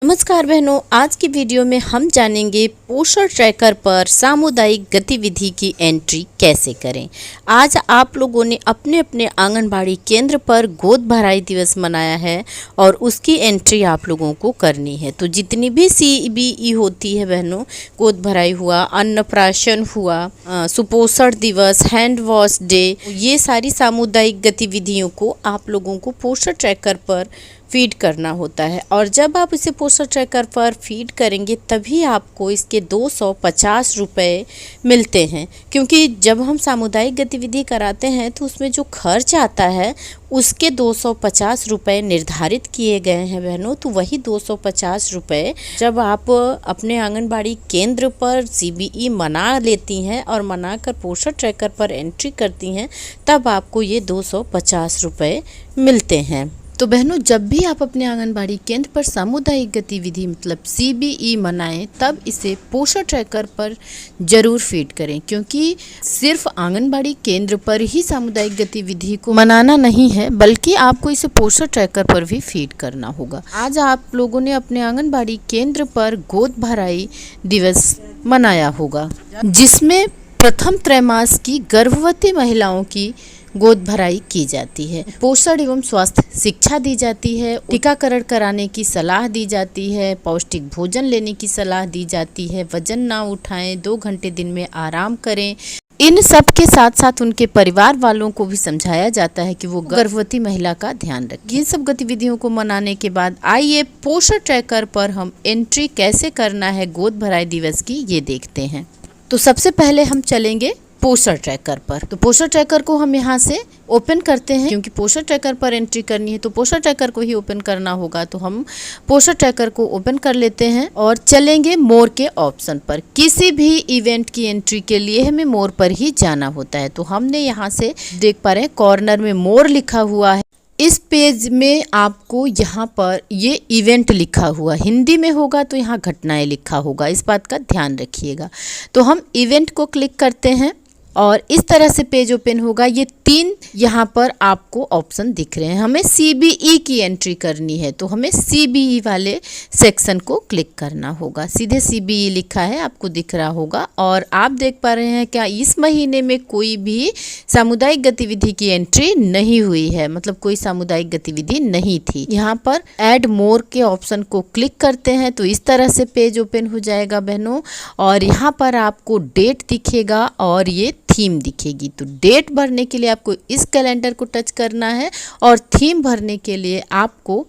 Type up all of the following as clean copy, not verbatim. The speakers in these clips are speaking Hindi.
नमस्कार बहनों, आज की वीडियो में हम जानेंगे पोषण ट्रैकर पर सामुदायिक गतिविधि की एंट्री कैसे करें। आज आप लोगों ने अपने अपने आंगनबाड़ी केंद्र पर गोद भराई दिवस मनाया है और उसकी एंट्री आप लोगों को करनी है। तो जितनी भी CBE होती है बहनों, गोद भराई हुआ, अन्नप्राशन हुआ, सुपोषण दिवस, हैंड वॉश डे, ये सारी सामुदायिक गतिविधियों को आप लोगों को पोषण ट्रैकर पर फीड करना होता है। और जब आप इसे पोषण ट्रैकर पर फीड करेंगे तभी आपको इसके 250 रुपये मिलते हैं, क्योंकि जब हम सामुदायिक गतिविधि कराते हैं तो उसमें जो खर्च आता है उसके 250 रुपये निर्धारित किए गए हैं बहनों। तो वही 250 रुपये जब आप अपने आंगनबाड़ी केंद्र पर CBE मना लेती हैं और मना कर पोषण ट्रैकर पर एंट्री करती हैं, तब आपको ये 250 रुपये मिलते हैं। तो बहनों, जब भी आप अपने आंगनबाड़ी केंद्र पर सामुदायिक गतिविधि मतलब CBE मनाएं, तब इसे पोषण ट्रैकर पर जरूर फीड करें, क्योंकि सिर्फ आंगनबाड़ी केंद्र पर ही सामुदायिक गतिविधि को मनाना नहीं है, बल्कि आपको इसे पोषण ट्रैकर पर भी फीड करना होगा। आज आप लोगों ने अपने आंगनबाड़ी केंद्र पर गोद भराई दिवस मनाया होगा, जिसमें प्रथम त्रैमास की गर्भवती महिलाओं की गोद भराई की जाती है। पोषण एवं स्वास्थ्य शिक्षा दी जाती है, टीकाकरण कराने की सलाह दी जाती है, पौष्टिक भोजन लेने की सलाह दी जाती है, वजन ना उठाएं, 2 घंटे दिन में आराम करें। इन सब के साथ साथ उनके परिवार वालों को भी समझाया जाता है कि वो गर्भवती महिला का ध्यान रखें। इन सब गतिविधियों को मनाने के बाद आइए पोषण ट्रैकर पर हम एंट्री कैसे करना है गोद भराई दिवस की, ये देखते हैं। तो सबसे पहले हम चलेंगे पोषण ट्रैकर पर। तो पोषण ट्रैकर को हम यहाँ से ओपन करते हैं, क्योंकि पोषण ट्रैकर पर एंट्री करनी है तो पोषण ट्रैकर को ही ओपन करना होगा। तो हम पोषण ट्रैकर को ओपन कर लेते हैं और चलेंगे मोर के ऑप्शन पर। किसी भी इवेंट की एंट्री के लिए हमें मोर पर ही जाना होता है। तो हमने यहाँ से देख पा रहे हैं कॉर्नर में मोर लिखा हुआ है। इस पेज में आपको यहाँ पर ये इवेंट लिखा हुआ हिंदी में होगा, तो यहाँ घटनाएं लिखा होगा, इस बात का ध्यान रखिएगा। तो हम इवेंट को क्लिक करते हैं और इस तरह से पेज ओपन होगा। ये 3 यहाँ पर आपको ऑप्शन दिख रहे हैं। हमें CBE की एंट्री करनी है, तो हमें CBE वाले सेक्शन को क्लिक करना होगा। सीधे CBE लिखा है, आपको दिख रहा होगा। और आप देख पा रहे हैं क्या इस महीने में कोई भी सामुदायिक गतिविधि की एंट्री नहीं हुई है, मतलब कोई सामुदायिक गतिविधि नहीं थी। यहाँ पर ऐड मोर के ऑप्शन को क्लिक करते हैं तो इस तरह से पेज ओपन हो जाएगा बहनों। और यहाँ पर आपको डेट दिखेगा और ये थीम दिखेगी। तो डेट भरने के लिए आपको इस कैलेंडर को टच करना है और थीम भरने के लिए आपको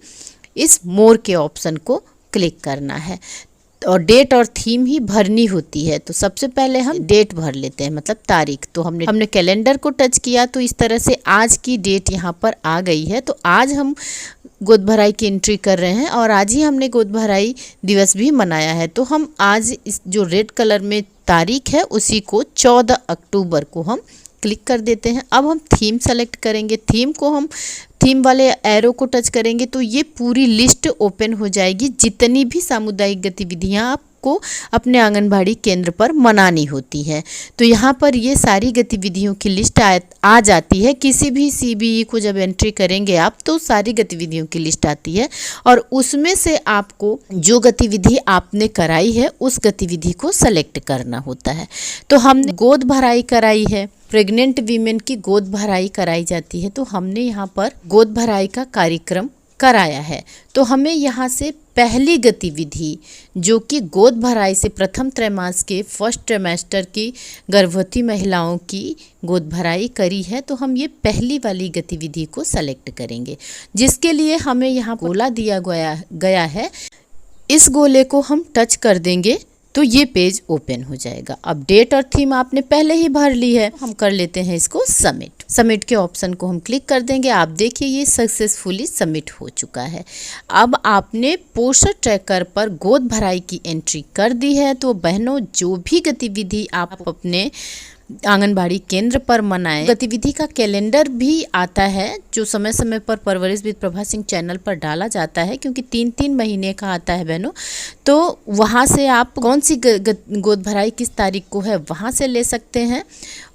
इस मोर के ऑप्शन को क्लिक करना है। और डेट और थीम ही भरनी होती है। तो सबसे पहले हम डेट भर लेते हैं, मतलब तारीख। तो हमने कैलेंडर को टच किया तो इस तरह से आज की डेट यहाँ पर आ गई है। तो आज हम गोद भराई की एंट्री कर रहे हैं और आज ही हमने गोद भराई दिवस भी मनाया है। तो हम आज इस जो रेड कलर में तारीख है उसी को 14 अक्टूबर को हम क्लिक कर देते हैं। अब हम थीम सेलेक्ट करेंगे। थीम वाले एरो को टच करेंगे तो ये पूरी लिस्ट ओपन हो जाएगी, जितनी भी सामुदायिक गतिविधियां आपको अपने आंगनबाड़ी केंद्र पर मनानी होती है। तो यहाँ पर ये सारी गतिविधियों की लिस्ट आ जाती है। किसी भी CBE को जब एंट्री करेंगे आप, तो सारी गतिविधियों की लिस्ट आती है और उसमें से आपको जो गतिविधि आपने कराई है उस गतिविधि को सेलेक्ट करना होता है। तो हमने गोद भराई कराई है, प्रेग्नेंट वीमेन की गोद भराई कराई जाती है, तो हमने यहाँ पर गोद भराई का कार्यक्रम कराया है। तो हमें यहाँ से पहली गतिविधि जो कि गोद भराई से प्रथम त्रैमास के फर्स्ट ट्राइमेस्टर की गर्भवती महिलाओं की गोद भराई करी है, तो हम ये पहली वाली गतिविधि को सेलेक्ट करेंगे, जिसके लिए हमें यहाँ गोला दिया गया है। इस गोले को हम टच कर देंगे तो ये पेज ओपन हो जाएगा। अब डेट और थीम आपने पहले ही भर ली है, हम कर लेते हैं इसको सबमिट के ऑप्शन को हम क्लिक कर देंगे। आप देखिए ये सक्सेसफुली सबमिट हो चुका है। अब आपने पोषण ट्रैकर पर गोद भराई की एंट्री कर दी है। तो बहनों, जो भी गतिविधि आप अपने आंगनबाड़ी केंद्र पर मनाएं, गतिविधि का कैलेंडर भी आता है जो समय समय पर परवरिश विद प्रभा सिंह चैनल पर डाला जाता है, क्योंकि 3-3 महीने का आता है बहनों। तो वहाँ से आप कौन सी गोद भराई किस तारीख को है वहाँ से ले सकते हैं।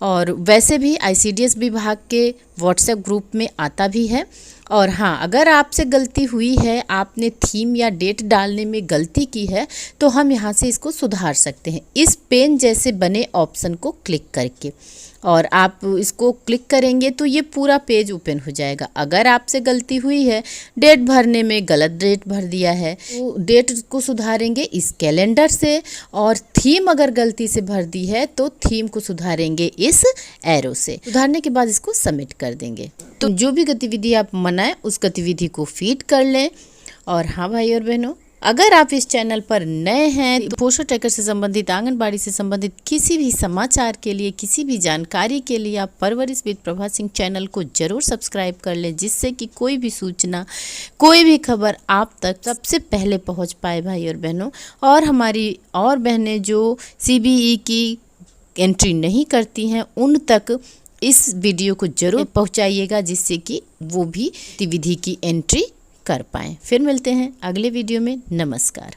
और वैसे भी ICDS विभाग के व्हाट्सएप ग्रुप में आता भी है और हाँ, अगर आपसे गलती हुई है, आपने थीम या डेट डालने में गलती की है, तो हम यहाँ से इसको सुधार सकते हैं इस पेन जैसे बने ऑप्शन को क्लिक करके। और आप इसको क्लिक करेंगे तो ये पूरा पेज ओपन हो जाएगा। अगर आपसे गलती हुई है, डेट भरने में गलत डेट भर दिया है, तो डेट को सुधारेंगे इस कैलेंडर से, और थीम अगर गलती से भर दी है तो थीम को सुधारेंगे इस एरो से। सुधारने के बाद इसको सबमिट कर देंगे। तो जो भी गतिविधि आप मनाएं उस गतिविधि को फीड कर लें। और हाँ भाई और बहनों, अगर आप इस चैनल पर नए हैं तो पोषण ट्रैकर से संबंधित, आंगनबाड़ी से संबंधित किसी भी समाचार के लिए, किसी भी जानकारी के लिए आप परवरिश विद प्रभा सिंह चैनल को जरूर सब्सक्राइब कर लें, जिससे कि कोई भी सूचना, कोई भी खबर आप तक सबसे पहले पहुंच पाए भाई और बहनों। और हमारी और बहनें जो CBE की एंट्री नहीं करती हैं, उन तक इस वीडियो को जरूर पहुंचाइएगा, जिससे कि वो भी गतिविधि की एंट्री कर पाएँ। फिर मिलते हैं अगले वीडियो में। नमस्कार।